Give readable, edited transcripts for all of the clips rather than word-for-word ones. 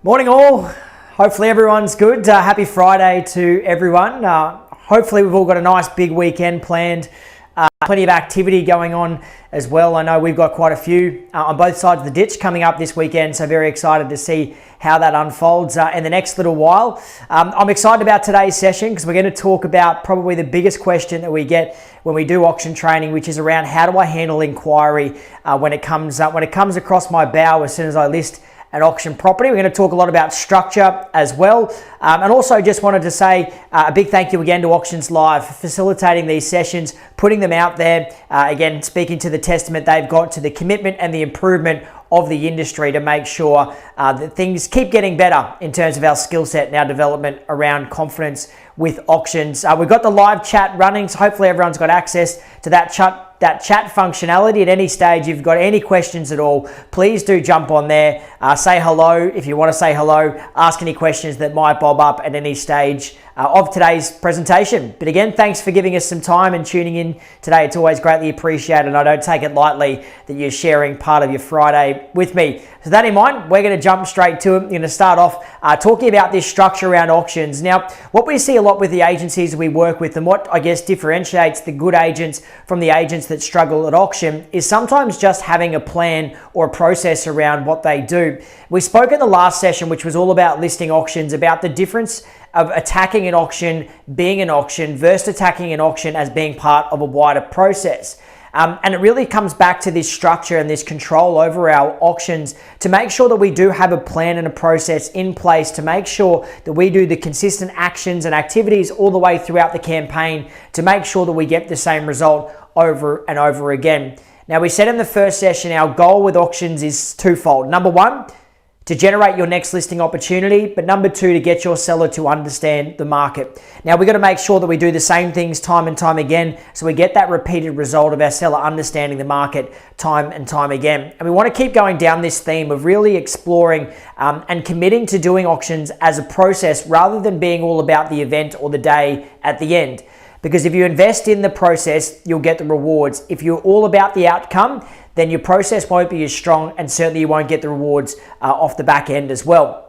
Morning all. Hopefully everyone's good. Happy Friday to everyone. Hopefully we've all got a nice big weekend planned. Plenty of activity going on as well. I know we've got quite a few on both sides of the ditch coming up this weekend, so very excited to see how that unfolds in the next little while. I'm excited about today's session because we're going to talk about probably the biggest question that we get when we do auction training, which is around how do I handle inquiry when it comes across my bow as soon as I list an auction property. We're going to talk a lot about structure as well. And also just wanted to say a big thank you again to Auctions Live for facilitating these sessions, putting them out there. Again, speaking to the testament they've got to the commitment and the improvement of the industry to make sure that things keep getting better in terms of our skill set and our development around confidence with auctions. We've got the live chat running, so hopefully everyone's got access to that chat functionality. At any stage, if you've got any questions at all, please do jump on there. Say hello if you want to say hello. Ask any questions that might bob up at any stage of today's presentation. But again, thanks for giving us some time and tuning in today. It's always greatly appreciated, and I don't take it lightly that you're sharing part of your Friday with me. So that in mind, we're going to jump straight to it. We're going to start off talking about this structure around auctions. Now, what we see a lot with the agencies we work with, and what I guess differentiates the good agents from the agents that struggle at auction, is sometimes just having a plan or a process around what they do. We spoke in the last session, which was all about listing auctions, about the difference of attacking an auction being an auction versus attacking an auction as being part of a wider process. And it really comes back to this structure and this control over our auctions to make sure that we do have a plan and a process in place to make sure that we do the consistent actions and activities all the way throughout the campaign to make sure that we get the same result over and over again. Now, we said in the first session, our goal with auctions is twofold. Number one, to generate your next listing opportunity, but number two, to get your seller to understand the market. Now, we've got to make sure that we do the same things time and time again so we get that repeated result of our seller understanding the market time and time again. And we want to keep going down this theme of really exploring and committing to doing auctions as a process rather than being all about the event or the day at the end. Because if you invest in the process, you'll get the rewards. If you're all about the outcome, then your process won't be as strong, and certainly you won't get the rewards off the back end as well.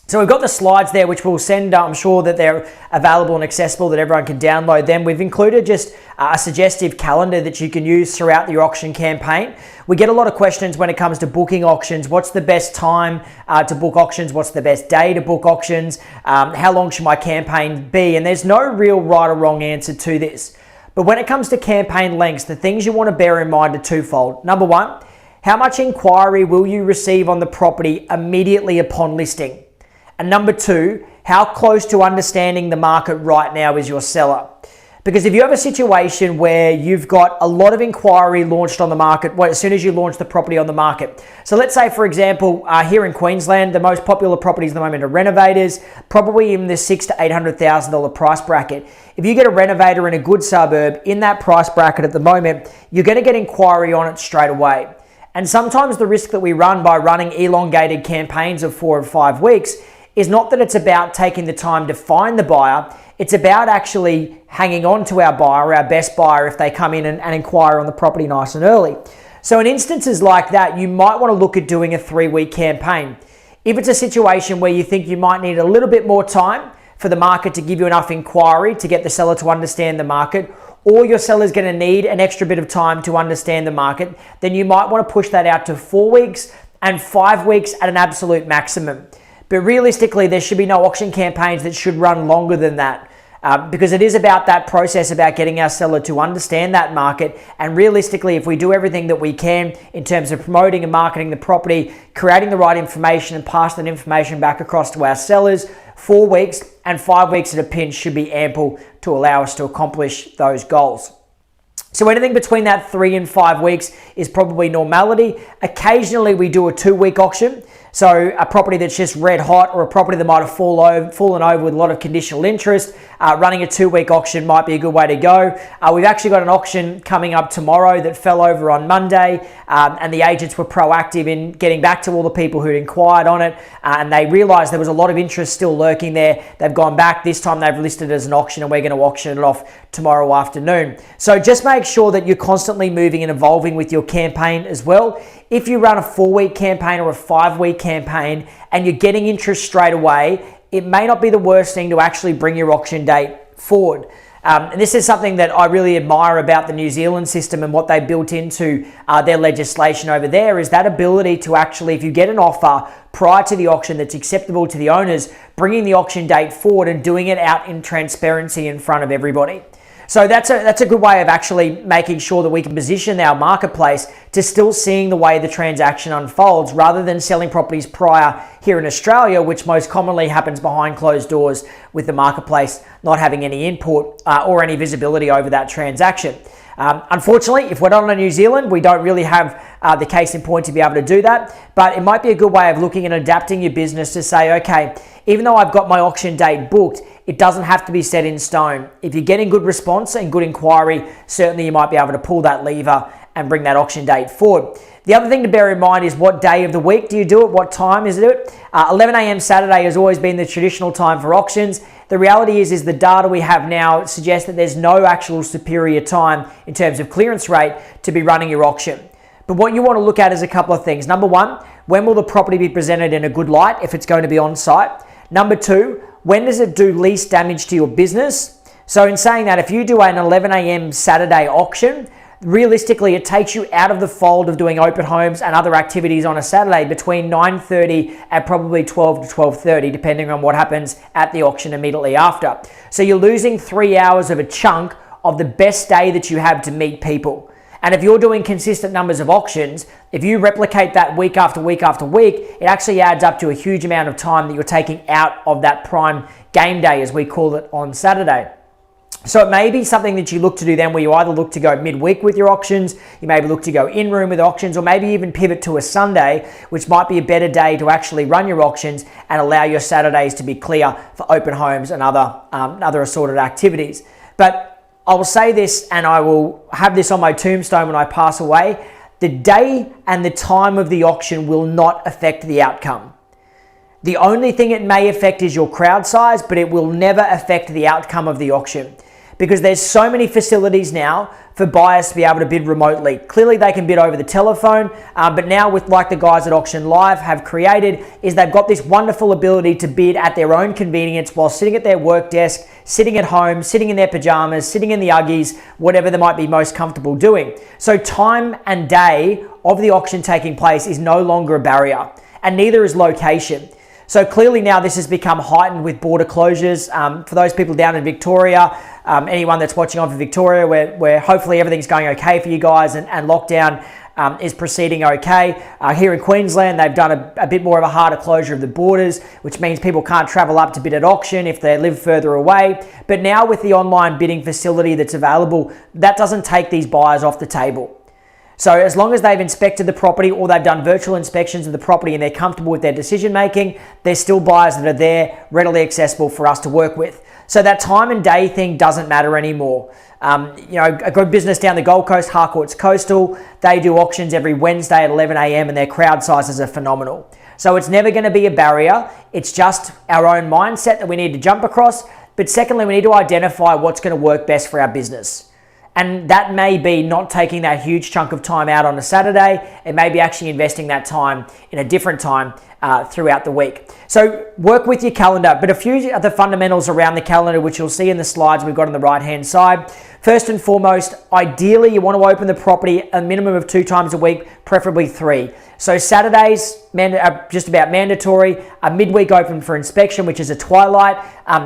So we've got the slides there, which we'll send. I'm sure that they're available and accessible, that everyone can download them. We've included just a suggestive calendar that you can use throughout your auction campaign. We get a lot of questions when it comes to booking auctions. What's the best time to book auctions? What's the best day to book auctions? How long should my campaign be? And there's no real right or wrong answer to this. But when it comes to campaign lengths, the things you want to bear in mind are twofold. Number one, how much inquiry will you receive on the property immediately upon listing? And number two, how close to understanding the market right now is your seller? Because if you have a situation where you've got a lot of inquiry launched on the market, well, as soon as you launch the property on the market. So let's say, for example, here in Queensland, the most popular properties at the moment are renovators, probably in the $600,000 to $800,000 price bracket. If you get a renovator in a good suburb in that price bracket at the moment, you're going to get inquiry on it straight away. And sometimes the risk that we run by running elongated campaigns of 4 or 5 weeks is not that it's about taking the time to find the buyer, it's about actually hanging on to our buyer, our best buyer, if they come in and inquire on the property nice and early. So in instances like that, you might want to look at doing a 3-week campaign. If it's a situation where you think you might need a little bit more time for the market to give you enough inquiry to get the seller to understand the market, or your seller's going to need an extra bit of time to understand the market, then you might want to push that out to 4 weeks and 5 weeks at an absolute maximum. But realistically, there should be no auction campaigns that should run longer than that because it is about that process, about getting our seller to understand that market. And realistically, if we do everything that we can in terms of promoting and marketing the property, creating the right information and pass that information back across to our sellers, 4 weeks and 5 weeks at a pinch should be ample to allow us to accomplish those goals. So anything between that 3 and 5 weeks is probably normality. Occasionally we do a 2-week auction. So a property that's just red hot, or a property that might have fallen over with a lot of conditional interest, running a 2-week auction might be a good way to go. We've actually got an auction coming up tomorrow that fell over on Monday, and the agents were proactive in getting back to all the people who'd inquired on it, and they realised there was a lot of interest still lurking there. They've gone back. This time they've listed it as an auction, and we're going to auction it off tomorrow afternoon. So just make sure that you're constantly moving and evolving with your campaign as well. if you run a 4-week campaign or a 5-week campaign and you're getting interest straight away, it may not be the worst thing to actually bring your auction date forward. And this is something that I really admire about the New Zealand system and what they built into their legislation over there, is that ability to actually, if you get an offer prior to the auction that's acceptable to the owners, bringing the auction date forward and doing it out in transparency in front of everybody. So that's a good way of actually making sure that we can position our marketplace to still seeing the way the transaction unfolds, rather than selling properties prior here in Australia, which most commonly happens behind closed doors with the marketplace not having any input or any visibility over that transaction. Unfortunately, if we're not in New Zealand, we don't really have the case in point to be able to do that, but it might be a good way of looking and adapting your business to say, okay, even though I've got my auction date booked, it doesn't have to be set in stone. If you're getting good response and good inquiry, certainly you might be able to pull that lever and bring that auction date forward. The other thing to bear in mind is what day of the week do you do it? What time is it? 11 a.m. Saturday has always been the traditional time for auctions. The reality is the data we have now suggests that there's no actual superior time in terms of clearance rate to be running your auction. But what you want to look at is a couple of things. Number one, when will the property be presented in a good light if it's going to be on site? Number two, when does it do least damage to your business? So in saying that, if you do an 11 a.m. Saturday auction, realistically, it takes you out of the fold of doing open homes and other activities on a Saturday between 9:30 and probably 12 to 12:30, depending on what happens at the auction immediately after. So you're losing 3 hours of a chunk of the best day that you have to meet people. And if you're doing consistent numbers of auctions, if you replicate that week after week after week, it actually adds up to a huge amount of time that you're taking out of that prime game day, as we call it, on Saturday. So it may be something that you look to do then, where you either look to go midweek with your auctions, you maybe look to go in-room with auctions, or maybe even pivot to a Sunday, which might be a better day to actually run your auctions and allow your Saturdays to be clear for open homes and other assorted activities. But I will say this, and I will have this on my tombstone when I pass away: the day and the time of the auction will not affect the outcome. The only thing it may affect is your crowd size, but it will never affect the outcome of the auction, because there's so many facilities now for buyers to be able to bid remotely. Clearly they can bid over the telephone, but now with, like the guys at Auction Live have created, is they've got this wonderful ability to bid at their own convenience while sitting at their work desk, sitting at home, sitting in their pajamas, sitting in the Uggies, whatever they might be most comfortable doing. So time and day of the auction taking place is no longer a barrier, and neither is location. So clearly now this has become heightened with border closures. For those people down in Victoria, anyone that's watching on for Victoria, where hopefully everything's going okay for you guys, and lockdown is proceeding okay. Here in Queensland, they've done a bit more of a harder closure of the borders, which means people can't travel up to bid at auction if they live further away. But now with the online bidding facility that's available, that doesn't take these buyers off the table. So as long as they've inspected the property or they've done virtual inspections of the property and they're comfortable with their decision making, there's still buyers that are there, readily accessible for us to work with. So that time and day thing doesn't matter anymore. A good business down the Gold Coast, Harcourt's Coastal, they do auctions every Wednesday at 11 a.m. and their crowd sizes are phenomenal. So it's never going to be a barrier. It's just our own mindset that we need to jump across. But secondly, we need to identify what's going to work best for our business. And that may be not taking that huge chunk of time out on a Saturday. It may be actually investing that time in a different time throughout the week. So work with your calendar, but a few of the fundamentals around the calendar, which you'll see in the slides we've got on the right-hand side. First and foremost, ideally you want to open the property a minimum of 2 times a week, preferably 3. So Saturdays are just about mandatory. A midweek open for inspection, which is a twilight,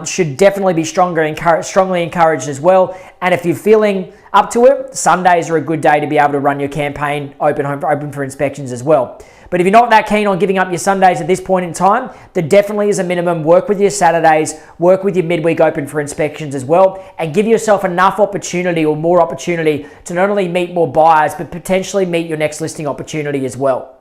should definitely be strongly encouraged as well. And if you're feeling up to it, Sundays are a good day to be able to run your campaign open for inspections as well. But if you're not that keen on giving up your Sundays at this point in time, there definitely is a minimum. Work with your Saturdays, work with your midweek open for inspections as well, and give yourself enough opportunity or more opportunity to not only meet more buyers, but potentially meet your next listing opportunity as well.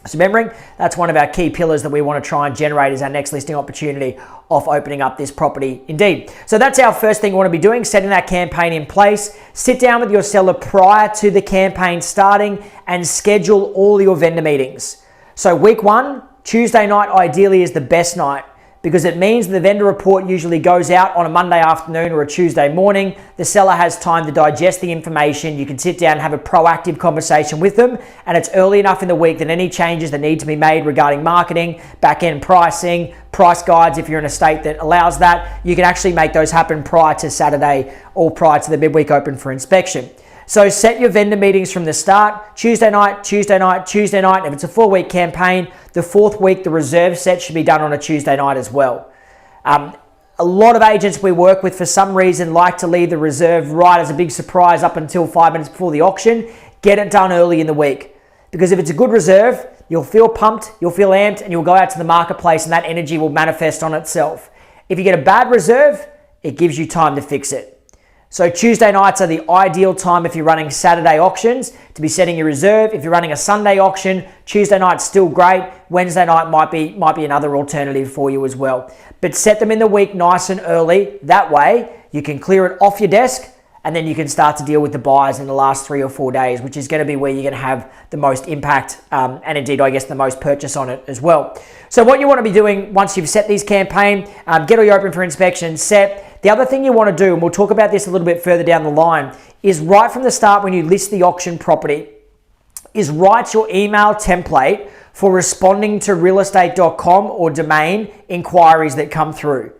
So remembering, that's one of our key pillars that we want to try and generate as our next listing opportunity off opening up this property indeed. So that's our first thing we want to be doing, setting that campaign in place. Sit down with your seller prior to the campaign starting and schedule all your vendor meetings. So week 1, Tuesday night ideally is the best night. because it means the vendor report usually goes out on a Monday afternoon or a Tuesday morning. The seller has time to digest the information. You can sit down and have a proactive conversation with them, and it's early enough in the week that any changes that need to be made regarding marketing, back-end pricing, price guides, if you're in a state that allows that, you can actually make those happen prior to Saturday or prior to the midweek open for inspection. So set your vendor meetings from the start, Tuesday night, Tuesday night, Tuesday night. If it's a 4-week campaign, the 4th week, the reserve set should be done on a Tuesday night as well. A lot of agents we work with for some reason like to leave the reserve right as a big surprise up until 5 minutes before the auction. Get it done early in the week. Because if it's a good reserve, you'll feel pumped, you'll feel amped, and you'll go out to the marketplace and that energy will manifest on itself. If you get a bad reserve, it gives you time to fix it. So Tuesday nights are the ideal time if you're running Saturday auctions to be setting your reserve. If you're running a Sunday auction, Tuesday night's still great. Wednesday night might be another alternative for you as well. But set them in the week nice and early. That way you can clear it off your desk and then you can start to deal with the buyers in the last 3 or 4 days, which is going to be where you're going to have the most impact and indeed, I guess, the most purchase on it as well. So what you want to be doing once you've set these campaign, get all your open for inspection set. The other thing you want to do, and we'll talk about this a little bit further down the line, is right from the start when you list the auction property, is write your email template for responding to realestate.com or domain inquiries that come through.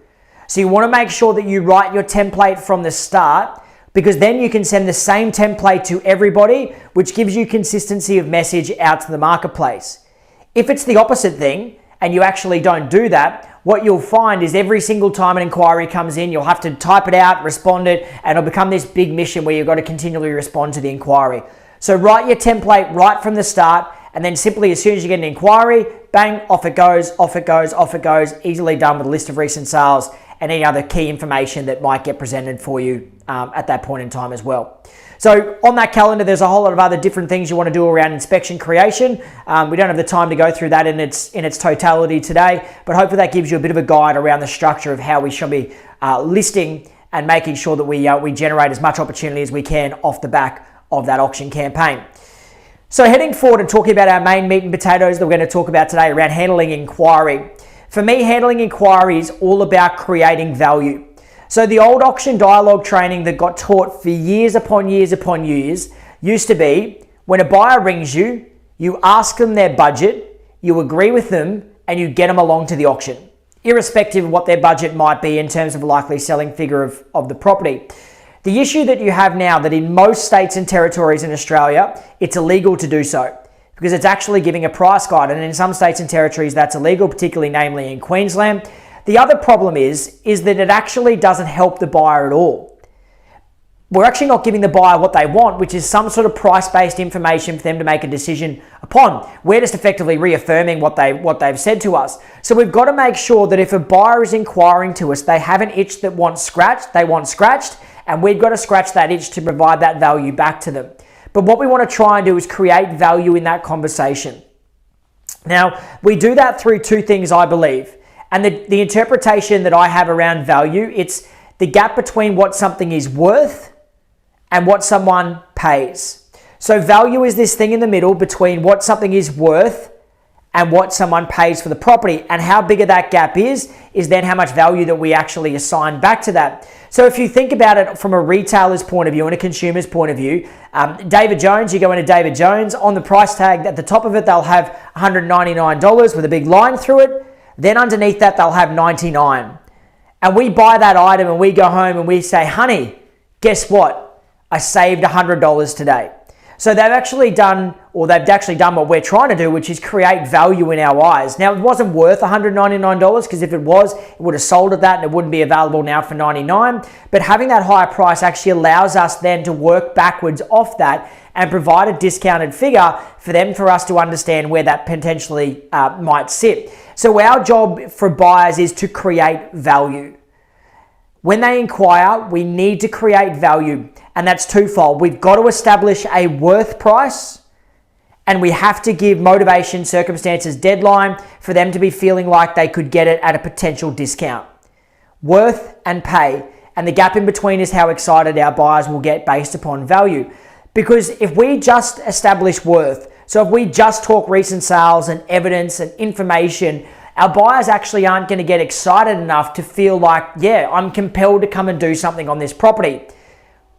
So you want to make sure that you write your template from the start, because then you can send the same template to everybody, which gives you consistency of message out to the marketplace. If it's the opposite thing and you actually don't do that, what you'll find is every single time an inquiry comes in, you'll have to type it out, respond it, and it'll become this big mission where you've got to continually respond to the inquiry. So write your template right from the start, and then simply as soon as you get an inquiry, bang, off it goes, off it goes, off it goes, easily done with a list of recent sales and any other key information that might get presented for you at that point in time as well. So on that calendar, there's a whole lot of other different things you want to do around inspection creation. We don't have the time to go through that in its totality today, but hopefully that gives you a bit of a guide around the structure of how we should be listing and making sure that we generate as much opportunity as we can off the back of that auction campaign. So heading forward and talking about our main meat and potatoes that we're going to talk about today around handling inquiry. For me, handling inquiry is all about creating value. So the old auction dialogue training that got taught for years upon years upon years used to be when a buyer rings you, you ask them their budget, you agree with them, and you get them along to the auction, irrespective of what their budget might be in terms of likely selling figure of the property. The issue that you have now that in most states and territories in Australia, it's illegal to do so because it's actually giving a price guide. And in some states and territories, that's illegal, particularly namely in Queensland. The other problem is that it actually doesn't help the buyer at all. We're actually not giving the buyer what they want, which is some sort of price-based information for them to make a decision upon. We're just effectively reaffirming what they've said to us. So we've got to make sure that if a buyer is inquiring to us, they have an itch that wants scratched, and we've got to scratch that itch to provide that value back to them. But what we want to try and do is create value in that conversation. Now, we do that through two things, I believe. And the interpretation that I have around value, it's the gap between what something is worth and what someone pays. So value is this thing in the middle between what something is worth and what someone pays for the property. And how big of that gap is then how much value that we actually assign back to that. So if you think about it from a retailer's point of view and a consumer's point of view, David Jones, you go into David Jones, on the price tag at the top of it, they'll have $199 with a big line through it. Then underneath that, they'll have $99. And we buy that item and we go home and we say, honey, guess what? I saved $100 today. So they've actually done what we're trying to do, which is create value in our eyes. Now, it wasn't worth $199 because if it was, it would have sold at that and it wouldn't be available now for $99. But having that higher price actually allows us then to work backwards off that and provide a discounted figure for us to understand where that potentially might sit. So our job for buyers is to create value. When they inquire, we need to create value, and that's twofold. We've got to establish a worth price, and we have to give motivation, circumstances, deadline for them to be feeling like they could get it at a potential discount. Worth and pay, and the gap in between is how excited our buyers will get based upon value. Because if we just establish worth, so if we just talk recent sales and evidence and information our buyers actually aren't going to get excited enough to feel like, yeah, I'm compelled to come and do something on this property.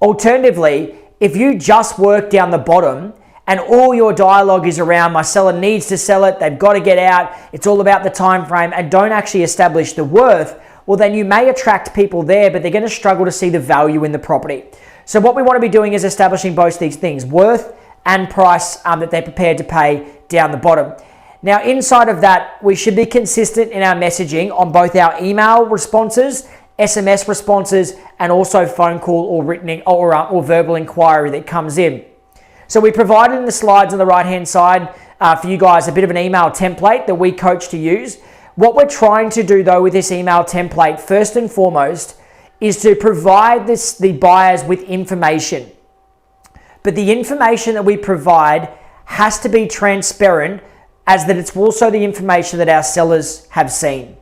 Alternatively, if you just work down the bottom and all your dialogue is around my seller needs to sell it, they've got to get out, it's all about the time frame, and don't actually establish the worth, well, then you may attract people there, but they're going to struggle to see the value in the property. So what we want to be doing is establishing both these things, worth and price, that they're prepared to pay down the bottom. Now, inside of that, we should be consistent in our messaging on both our email responses, SMS responses, and also phone call or written or verbal inquiry that comes in. So we provided in the slides on the right-hand side for you guys a bit of an email template that we coach to use. What we're trying to do though with this email template, first and foremost, is to provide the buyers with information. But the information that we provide has to be transparent, as that it's also the information that our sellers have seen.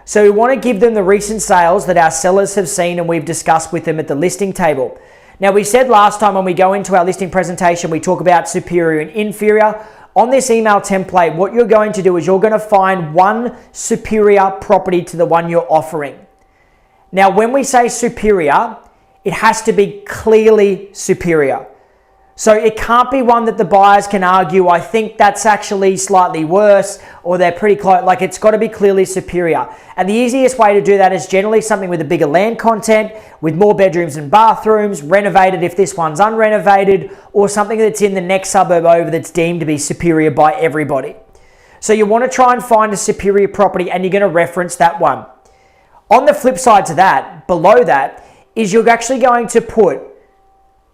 So we want to give them the recent sales that our sellers have seen and we've discussed with them at the listing table. Now, we said last time when we go into our listing presentation, we talk about superior and inferior. On this email template, what you're going to do is you're going to find one superior property to the one you're offering. Now, when we say superior, it has to be clearly superior. So it can't be one that the buyers can argue, I think that's actually slightly worse, or they're pretty close. Like, it's got to be clearly superior. And the easiest way to do that is generally something with a bigger land content, with more bedrooms and bathrooms, renovated if this one's unrenovated, or something that's in the next suburb over that's deemed to be superior by everybody. So you want to try and find a superior property and you're going to reference that one. On the flip side to that, below that, is you're actually going to put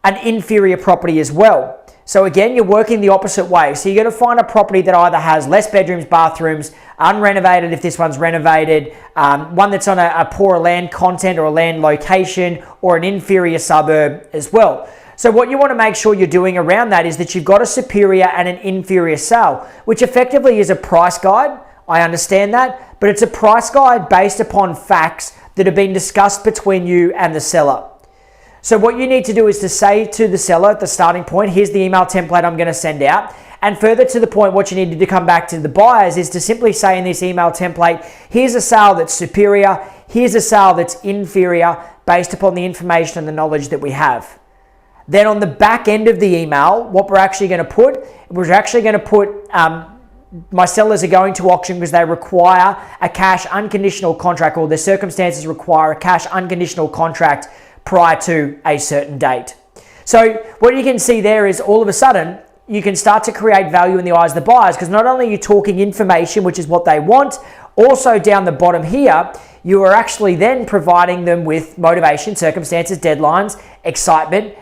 an inferior property as well. So again, you're working the opposite way. So you're going to find a property that either has less bedrooms, bathrooms, unrenovated if this one's renovated, one that's on a poorer land content or a land location, or an inferior suburb as well. So what you want to make sure you're doing around that is that you've got a superior and an inferior sale, which effectively is a price guide. I understand that, but it's a price guide based upon facts that have been discussed between you and the seller. So what you need to do is to say to the seller at the starting point, here's the email template I'm going to send out. And further to the point, what you need to come back to the buyers is to simply say in this email template, here's a sale that's superior, here's a sale that's inferior based upon the information and the knowledge that we have. Then on the back end of the email, what we're actually going to put, my sellers are going to auction because they require a cash unconditional contract, or their circumstances require a cash unconditional contract prior to a certain date. So what you can see there is all of a sudden you can start to create value in the eyes of the buyers, because not only are you talking information, which is what they want, also down the bottom here, you are actually then providing them with motivation, circumstances, deadlines, excitement,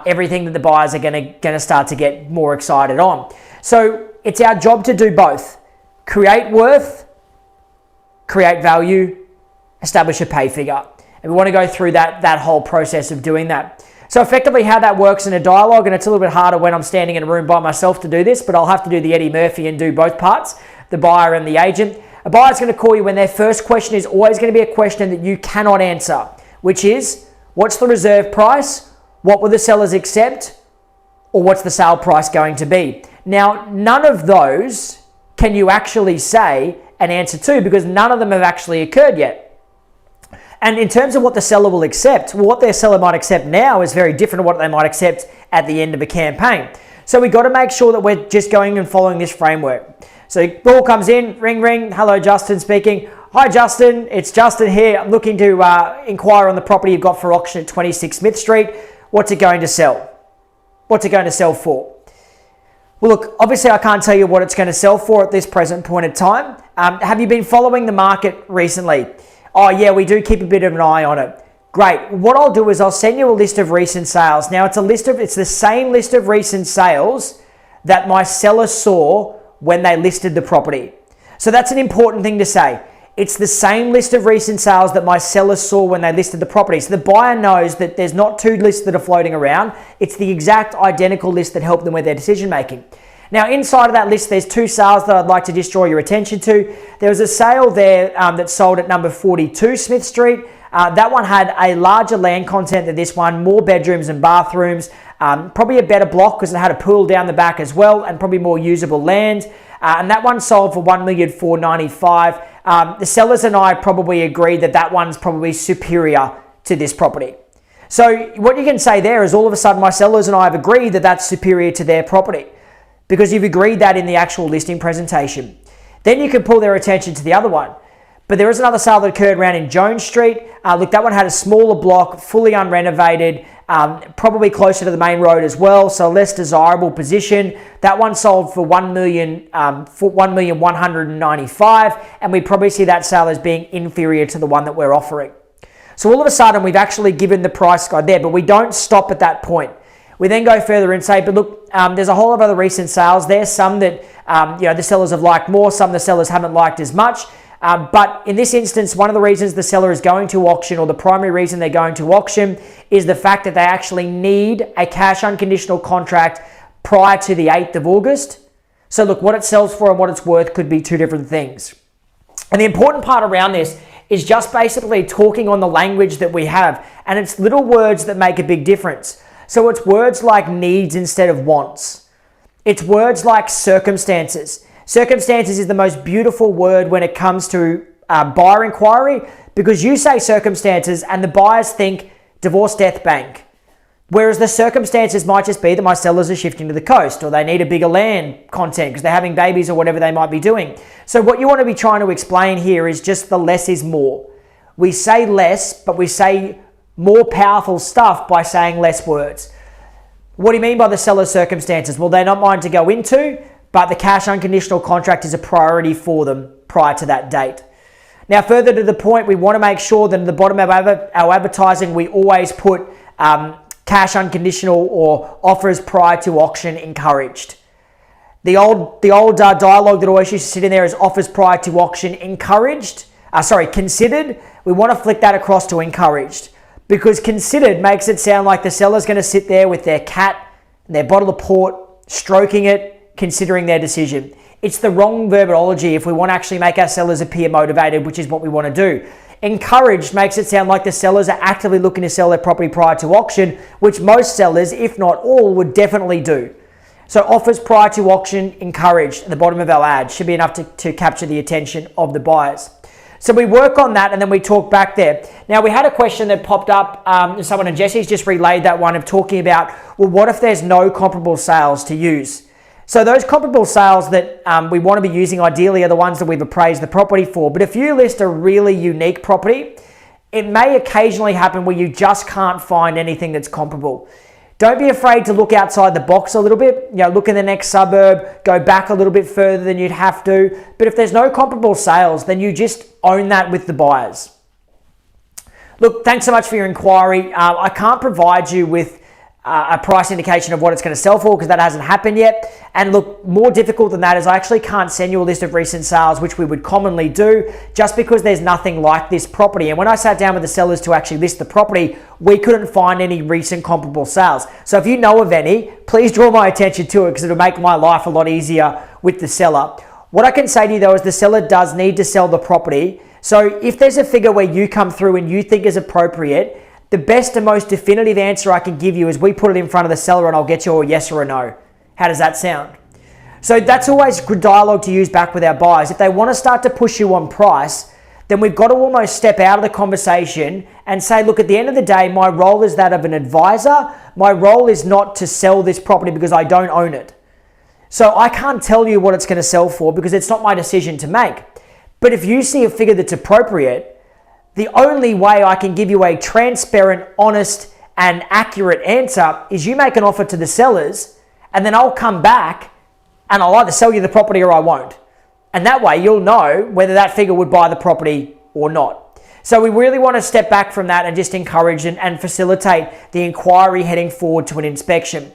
everything that the buyers are going to start to get more excited on. So it's our job to do both. Create worth, create value, establish a pay figure. And we want to go through that whole process of doing that. So effectively how that works in a dialogue, and it's a little bit harder when I'm standing in a room by myself to do this, but I'll have to do the Eddie Murphy and do both parts, the buyer and the agent. A buyer's going to call you when their first question is always going to be a question that you cannot answer, which is, what's the reserve price? What will the sellers accept? Or what's the sale price going to be? Now, none of those can you actually say an answer to, because none of them have actually occurred yet. And in terms of what the seller will accept, well, what their seller might accept now is very different to what they might accept at the end of a campaign. So we've got to make sure that we're just going and following this framework. So call comes in, ring, ring. Hello, Justin speaking. Hi, Justin. It's Justin here. I'm looking to inquire on the property you've got for auction at 26 Smith Street. What's it going to sell? What's it going to sell for? Well, look, obviously I can't tell you what it's going to sell for at this present point in time. Have you been following the market recently? Oh yeah, we do keep a bit of an eye on it. Great. What I'll do is I'll send you a list of recent sales. Now it's the same list of recent sales that my seller saw when they listed the property. So that's an important thing to say. It's the same list of recent sales that my seller saw when they listed the property. So the buyer knows that there's not two lists that are floating around. It's the exact identical list that helped them with their decision making. Now, inside of that list, there's two sales that I'd like to just draw your attention to. There was a sale there that sold at number 42 Smith Street. That one had a larger land content than this one, more bedrooms and bathrooms, probably a better block because it had a pool down the back as well, and probably more usable land. and that one sold for $1,495,000. The sellers and I probably agreed that that one's probably superior to this property. So what you can say there is all of a sudden my sellers and I have agreed that that's superior to their property because you've agreed that in the actual listing presentation. Then you can pull their attention to the other one. But there is another sale that occurred around in Jones Street. Look, that one had a smaller block, fully unrenovated, probably closer to the main road as well, so less desirable position. That one sold for $1,195,000, and we probably see that sale as being inferior to the one that we're offering. So all of a sudden, we've actually given the price guide there, but we don't stop at that point. We then go further and say, but look, there's a whole lot of other recent sales there, some that the sellers have liked more, some the sellers haven't liked as much. But in this instance, one of the reasons the seller is going to auction, or the primary reason they're going to auction, is the fact that they actually need a cash unconditional contract prior to the 8th of August. So look, what it sells for and what it's worth could be two different things. And the important part around this is just basically talking on the language that we have. And it's little words that make a big difference. So it's words like needs instead of wants. It's words like circumstances. Circumstances is the most beautiful word when it comes to buyer inquiry, because you say circumstances and the buyers think divorce, death, bank. Whereas the circumstances might just be that my sellers are shifting to the coast, or they need a bigger land content because they're having babies or whatever they might be doing. So what you want to be trying to explain here is just the less is more. We say less, but we say more powerful stuff by saying less words. What do you mean by the seller's circumstances? Well, they're not mine to go into, but the cash unconditional contract is a priority for them prior to that date. Now, further to the point, we want to make sure that at the bottom of our advertising, we always put cash unconditional or offers prior to auction encouraged. The old dialogue that always used to sit in there is offers prior to auction encouraged. Considered. We want to flick that across to encouraged, because considered makes it sound like the seller's going to sit there with their cat and their bottle of port, stroking it, considering their decision. It's the wrong verbiology if we want to actually make our sellers appear motivated, which is what we want to do. Encouraged makes it sound like the sellers are actively looking to sell their property prior to auction, which most sellers, if not all, would definitely do. So offers prior to auction encouraged at the bottom of our ad should be enough to capture the attention of the buyers. So we work on that and then we talk back there. Now, we had a question that popped up, someone, and Jesse's just relayed that one, of talking about, well, what if there's no comparable sales to use? So those comparable sales that we want to be using ideally are the ones that we've appraised the property for. But if you list a really unique property, it may occasionally happen where you just can't find anything that's comparable. Don't be afraid to look outside the box a little bit. Look in the next suburb, go back a little bit further than you'd have to. But if there's no comparable sales, then you just own that with the buyers. Look, thanks so much for your inquiry. I can't provide you with a price indication of what it's going to sell for, because that hasn't happened yet. And look, more difficult than that is I actually can't send you a list of recent sales, which we would commonly do, just because there's nothing like this property. And when I sat down with the sellers to actually list the property, we couldn't find any recent comparable sales. So if you know of any, please draw my attention to it, because it'll make my life a lot easier with the seller. What I can say to you though is the seller does need to sell the property. So if there's a figure where you come through and you think is appropriate, the best and most definitive answer I can give you is we put it in front of the seller and I'll get you a yes or a no. How does that sound? So that's always good dialogue to use back with our buyers. If they want to start to push you on price, then we've got to almost step out of the conversation and say, look, at the end of the day, my role is that of an advisor. My role is not to sell this property because I don't own it. So I can't tell you what it's going to sell for because it's not my decision to make. But if you see a figure that's appropriate, the only way I can give you a transparent, honest, and accurate answer is you make an offer to the sellers, and then I'll come back and I'll either sell you the property or I won't. And that way you'll know whether that figure would buy the property or not. So we really want to step back from that and just encourage and facilitate the inquiry heading forward to an inspection.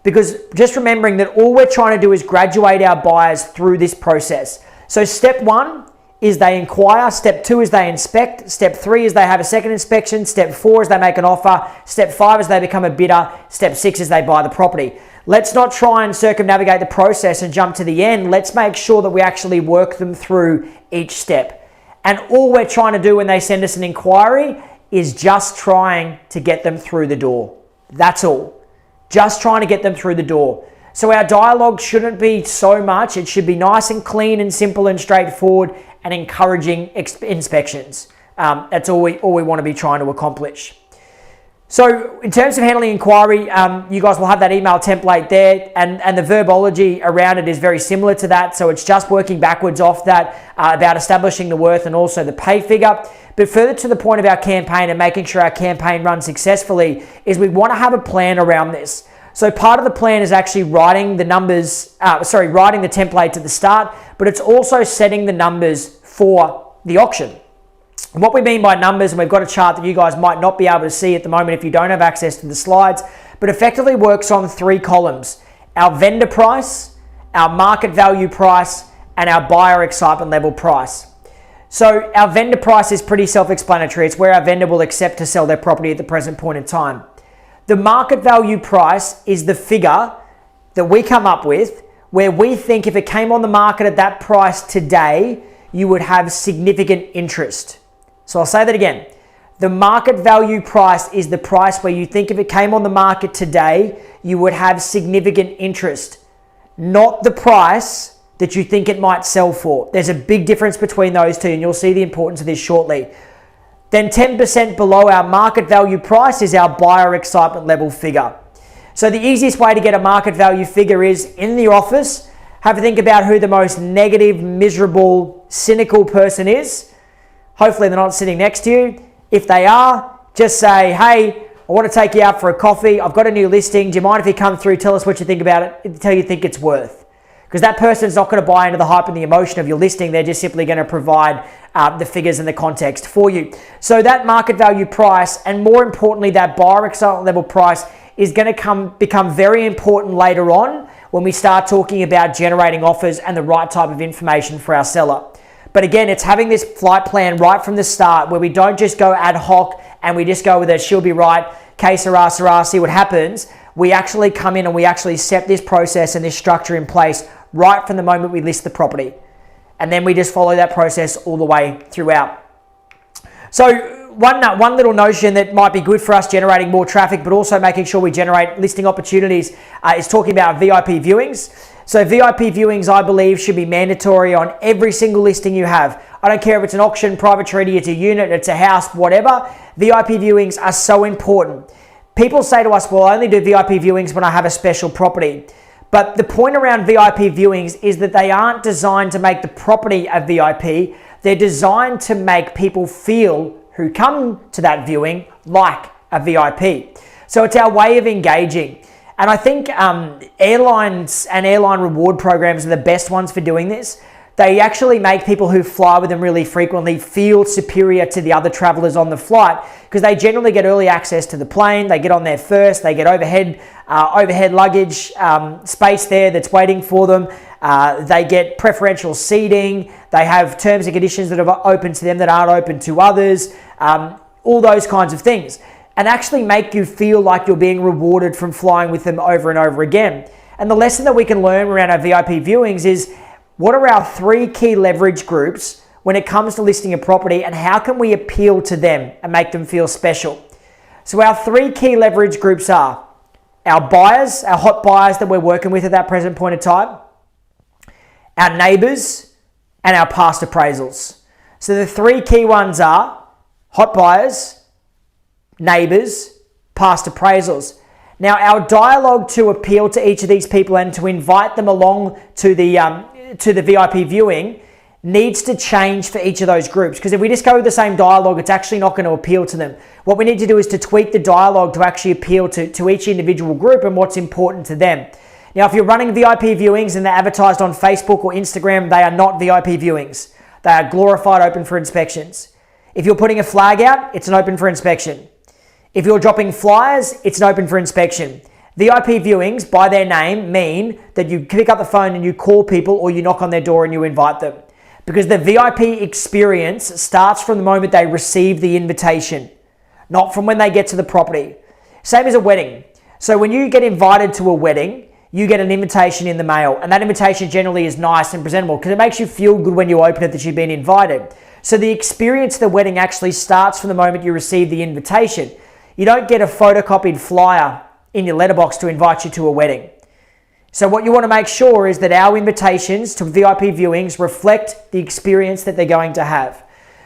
Because just remembering that all we're trying to do is graduate our buyers through this process. So step 1 is they inquire, step 2 is they inspect, step 3 is they have a second inspection, step 4 is they make an offer, step 5 is they become a bidder, step 6 is they buy the property. Let's not try and circumnavigate the process and jump to the end. Let's make sure that we actually work them through each step. And all we're trying to do when they send us an inquiry is just trying to get them through the door. That's all. Just trying to get them through the door. So our dialogue shouldn't be so much. It should be nice and clean and simple and straightforward and encouraging inspections. That's all we want to be trying to accomplish. So in terms of handling inquiry, you guys will have that email template there, and the verbology around it is very similar to that. So it's just working backwards off that about establishing the worth and also the pay figure. But further to the point of our campaign and making sure our campaign runs successfully is we want to have a plan around this. So part of the plan is actually writing the writing the template at the start, but it's also setting the numbers for the auction. And what we mean by numbers, and we've got a chart that you guys might not be able to see at the moment if you don't have access to the slides, but effectively works on 3 columns: our vendor price, our market value price, and our buyer excitement level price. So our vendor price is pretty self-explanatory. It's where our vendor will accept to sell their property at the present point in time. The market value price is the figure that we come up with where we think if it came on the market at that price today, you would have significant interest. So I'll say that again. The market value price is the price where you think if it came on the market today, you would have significant interest, not the price that you think it might sell for. There's a big difference between those two, and you'll see the importance of this shortly. Then 10% below our market value price is our buyer excitement level figure. So the easiest way to get a market value figure is in the office, have a think about who the most negative, miserable, cynical person is. Hopefully they're not sitting next to you. If they are, just say, hey, I want to take you out for a coffee. I've got a new listing. Do you mind if you come through, tell us what you think about it, tell you think it's worth? Because that person's not going to buy into the hype and the emotion of your listing. They're just simply going to provide the figures and the context for you. So that market value price, and more importantly, that buyer excitement level price, is going to become very important later on when we start talking about generating offers and the right type of information for our seller. But again, it's having this flight plan right from the start where we don't just go ad hoc and we just go with a she'll be right, que sera, see what happens. We actually come in and we actually set this process and this structure in place right from the moment we list the property. And then we just follow that process all the way throughout. So one little notion that might be good for us generating more traffic, but also making sure we generate listing opportunities is talking about VIP viewings. So VIP viewings, I believe, should be mandatory on every single listing you have. I don't care if it's an auction, private treaty, it's a unit, it's a house, whatever. VIP viewings are so important. People say to us, well, I only do VIP viewings when I have a special property. But the point around VIP viewings is that they aren't designed to make the property a VIP. They're designed to make people feel who come to that viewing like a VIP. So it's our way of engaging. And I think airlines and airline reward programs are the best ones for doing this. They actually make people who fly with them really frequently feel superior to the other travelers on the flight because they generally get early access to the plane. They get on there first. They get overhead luggage space there that's waiting for them. They get preferential seating. They have terms and conditions that are open to them that aren't open to others. All those kinds of things. And actually make you feel like you're being rewarded from flying with them over and over again. And the lesson that we can learn around our VIP viewings is what are our 3 key leverage groups when it comes to listing a property and how can we appeal to them and make them feel special? So our 3 key leverage groups are our buyers, our hot buyers that we're working with at that present point in time, our neighbours, and our past appraisals. So the 3 key ones are hot buyers, neighbours, past appraisals. Now, our dialogue to appeal to each of these people and to invite them along to the VIP viewing needs to change for each of those groups. Because if we just go with the same dialogue, it's actually not going to appeal to them. What we need to do is to tweak the dialogue to actually appeal to each individual group and what's important to them. Now, if you're running VIP viewings and they're advertised on Facebook or Instagram, they are not VIP viewings. They are glorified open for inspections. If you're putting a flag out, it's an open for inspection. If you're dropping flyers, it's an open for inspection. VIP viewings, by their name, mean that you pick up the phone and you call people or you knock on their door and you invite them. Because the VIP experience starts from the moment they receive the invitation, not from when they get to the property. Same as a wedding. So when you get invited to a wedding, you get an invitation in the mail. And that invitation generally is nice and presentable because it makes you feel good when you open it that you've been invited. So the experience of the wedding actually starts from the moment you receive the invitation. You don't get a photocopied flyer in your letterbox to invite you to a wedding. So what you want to make sure is that our invitations to VIP viewings reflect the experience that they're going to have.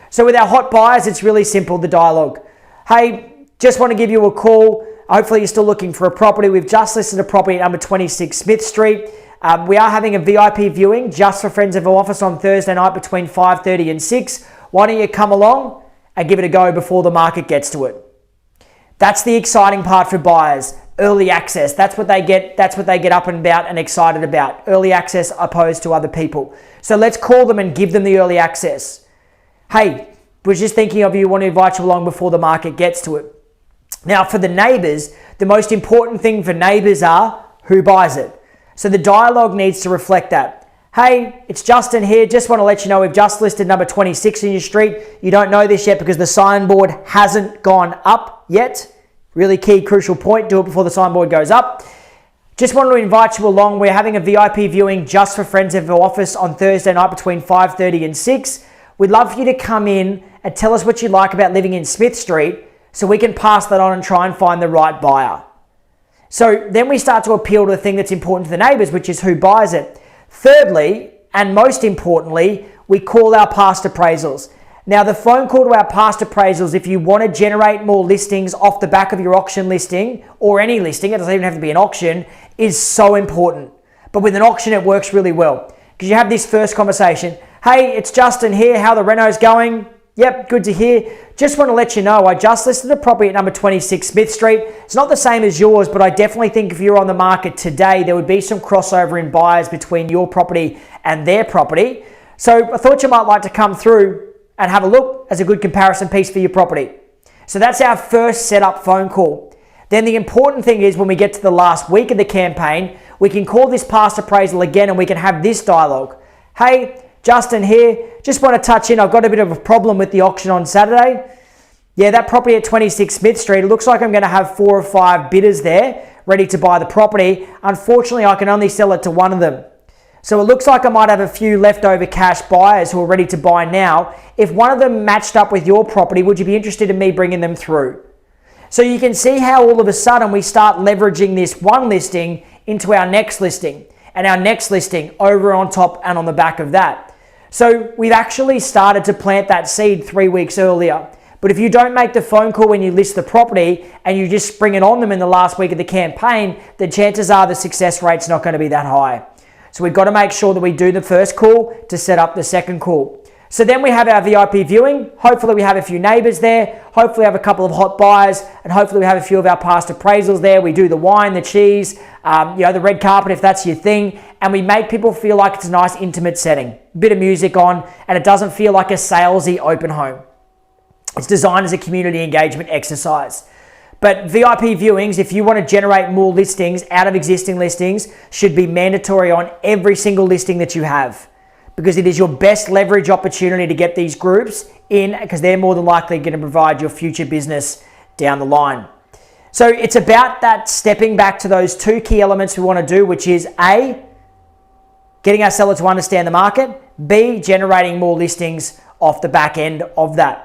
So with our hot buyers, it's really simple, the dialogue. Hey, just want to give you a call. Hopefully you're still looking for a property. We've just listed a property at number 26 Smith Street. We are having a VIP viewing just for friends of our office on Thursday night between 5:30 and 6. Why don't you come along and give it a go before the market gets to it? That's the exciting part for buyers. Early access. That's what they get up and about and excited about. Early access opposed to other people. So let's call them and give them the early access. Hey, we're just thinking of you, want to invite you along before the market gets to it. Now for the neighbours, the most important thing for neighbours are who buys it. So the dialogue needs to reflect that. Hey, it's Justin here. Just want to let you know we've just listed number 26 in your street. You don't know this yet because the signboard hasn't gone up yet. Really key, crucial point. Do it before the signboard goes up. Just wanted to invite you along. We're having a VIP viewing just for friends of our office on Thursday night between 5:30 and 6. We'd love for you to come in and tell us what you like about living in Smith Street so we can pass that on and try and find the right buyer. So then we start to appeal to the thing that's important to the neighbours, which is who buys it. Thirdly, and most importantly, we call our past appraisals. Now, the phone call to our past appraisals, if you want to generate more listings off the back of your auction listing or any listing, it doesn't even have to be an auction, is so important. But with an auction, it works really well because you have this first conversation. Hey, it's Justin here. How the reno's going? Yep, good to hear. Just want to let you know, I just listed a property at number 26 Smith Street. It's not the same as yours, but I definitely think if you're on the market today, there would be some crossover in buyers between your property and their property. So I thought you might like to come through and have a look as a good comparison piece for your property. So that's our first setup phone call. Then the important thing is when we get to the last week of the campaign, we can call this past appraisal again and we can have this dialogue. Hey, Justin here, just want to touch in. I've got a bit of a problem with the auction on Saturday. Yeah, that property at 26 Smith Street, it looks like I'm going to have 4 or 5 bidders there ready to buy the property. Unfortunately, I can only sell it to one of them. So it looks like I might have a few leftover cash buyers who are ready to buy now. If one of them matched up with your property, would you be interested in me bringing them through? So you can see how all of a sudden we start leveraging this one listing into our next listing and our next listing over on top and on the back of that. So we've actually started to plant that seed 3 weeks earlier. But if you don't make the phone call when you list the property and you just spring it on them in the last week of the campaign, the chances are the success rate's not going to be that high. So we've got to make sure that we do the first call to set up the second call. So then we have our VIP viewing. Hopefully we have a few neighbours there. Hopefully we have a couple of hot buyers and hopefully we have a few of our past appraisals there. We do the wine, the cheese, the red carpet if that's your thing. And we make people feel like it's a nice intimate setting. Bit of music on and it doesn't feel like a salesy open home. It's designed as a community engagement exercise. But VIP viewings, if you want to generate more listings out of existing listings, should be mandatory on every single listing that you have because it is your best leverage opportunity to get these groups in because they're more than likely going to provide your future business down the line. So it's about that stepping back to those 2 key elements we want to do, which is A, getting our seller to understand the market, B, generating more listings off the back end of that.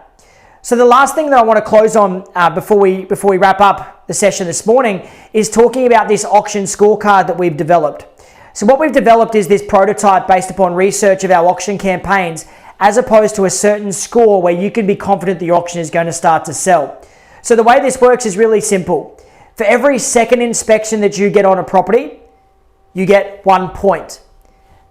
So the last thing that I want to close on before we wrap up the session this morning is talking about this auction scorecard that we've developed. So what we've developed is this prototype based upon research of our auction campaigns as opposed to a certain score where you can be confident the auction is going to start to sell. So the way this works is really simple. For every second inspection that you get on a property, you get 1 point.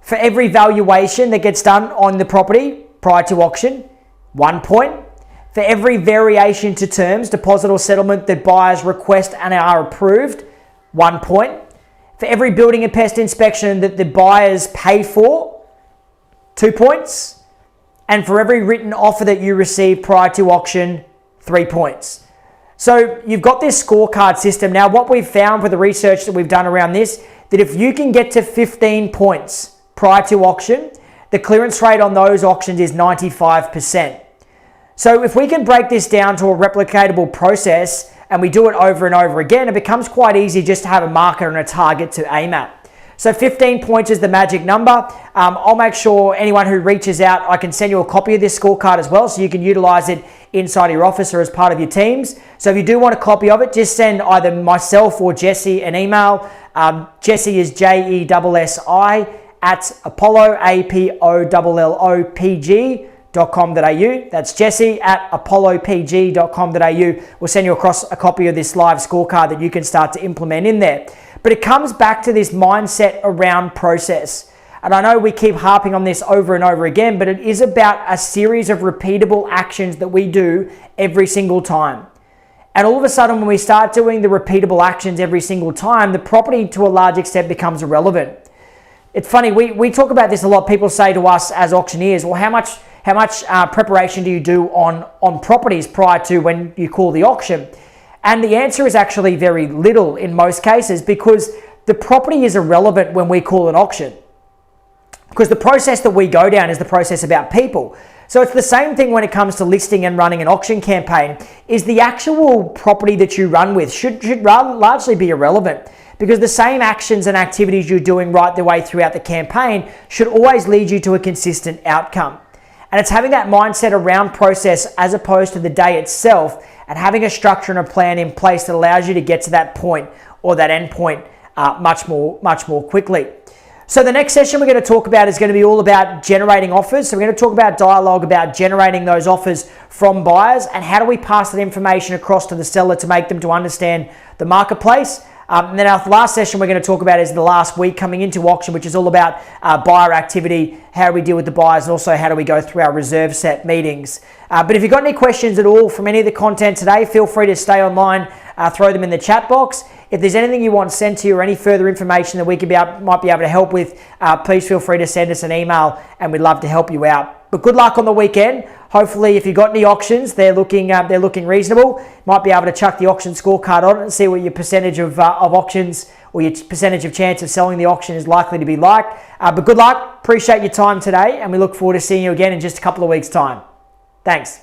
For every valuation that gets done on the property prior to auction, 1 point. For every variation to terms, deposit or settlement that buyers request and are approved, 1 point. For every building and pest inspection that the buyers pay for, 2 points. And for every written offer that you receive prior to auction, 3 points. So you've got this scorecard system. Now what we've found with the research that we've done around this, that if you can get to 15 points prior to auction, the clearance rate on those auctions is 95%. So if we can break this down to a replicatable process and we do it over and over again, it becomes quite easy just to have a marker and a target to aim at. So 15 points is the magic number. I'll make sure anyone who reaches out, I can send you a copy of this scorecard as well so you can utilize it inside your office or as part of your teams. So if you do want a copy of it, just send either myself or Jesse an email Jesse is JESSI at Apollo, APOLLOPG.com.au. That's Jesse at apollopg.com.au. We'll send you across a copy of this live scorecard that you can start to implement in there. But it comes back to this mindset around process. And I know we keep harping on this over and over again, but it is about a series of repeatable actions that we do every single time. And all of a sudden, when we start doing the repeatable actions every single time, the property to a large extent becomes irrelevant. It's funny, we talk about this a lot. People say to us as auctioneers, well, how much preparation do you do on properties prior to when you call the auction? And the answer is actually very little in most cases, because the property is irrelevant when we call an auction. Because the process that we go down is the process about people. So it's the same thing when it comes to listing and running an auction campaign, is the actual property that you run with should largely be irrelevant, because the same actions and activities you're doing right the way throughout the campaign should always lead you to a consistent outcome. And it's having that mindset around process as opposed to the day itself, and having a structure and a plan in place that allows you to get to that point or that end point much more quickly. So the next session we're going to talk about is going to be all about generating offers. So we're going to talk about dialogue, about generating those offers from buyers, and how do we pass that information across to the seller to make them to understand the marketplace. And then our last session we're going to talk about is the last week coming into auction, which is all about buyer activity, how do we deal with the buyers, and also how do we go through our reserve set meetings. But if you've got any questions at all from any of the content today, feel free to stay online, throw them in the chat box. If there's anything you want sent to you or any further information that we might be able to help with, please feel free to send us an email, and we'd love to help you out. But good luck on the weekend. Hopefully, if you've got any auctions, they're looking reasonable. Might be able to chuck the auction scorecard on it and see what your percentage of auctions or your percentage of chance of selling the auction is likely to be like. But good luck. Appreciate your time today, and we look forward to seeing you again in just a couple of weeks' time. Thanks.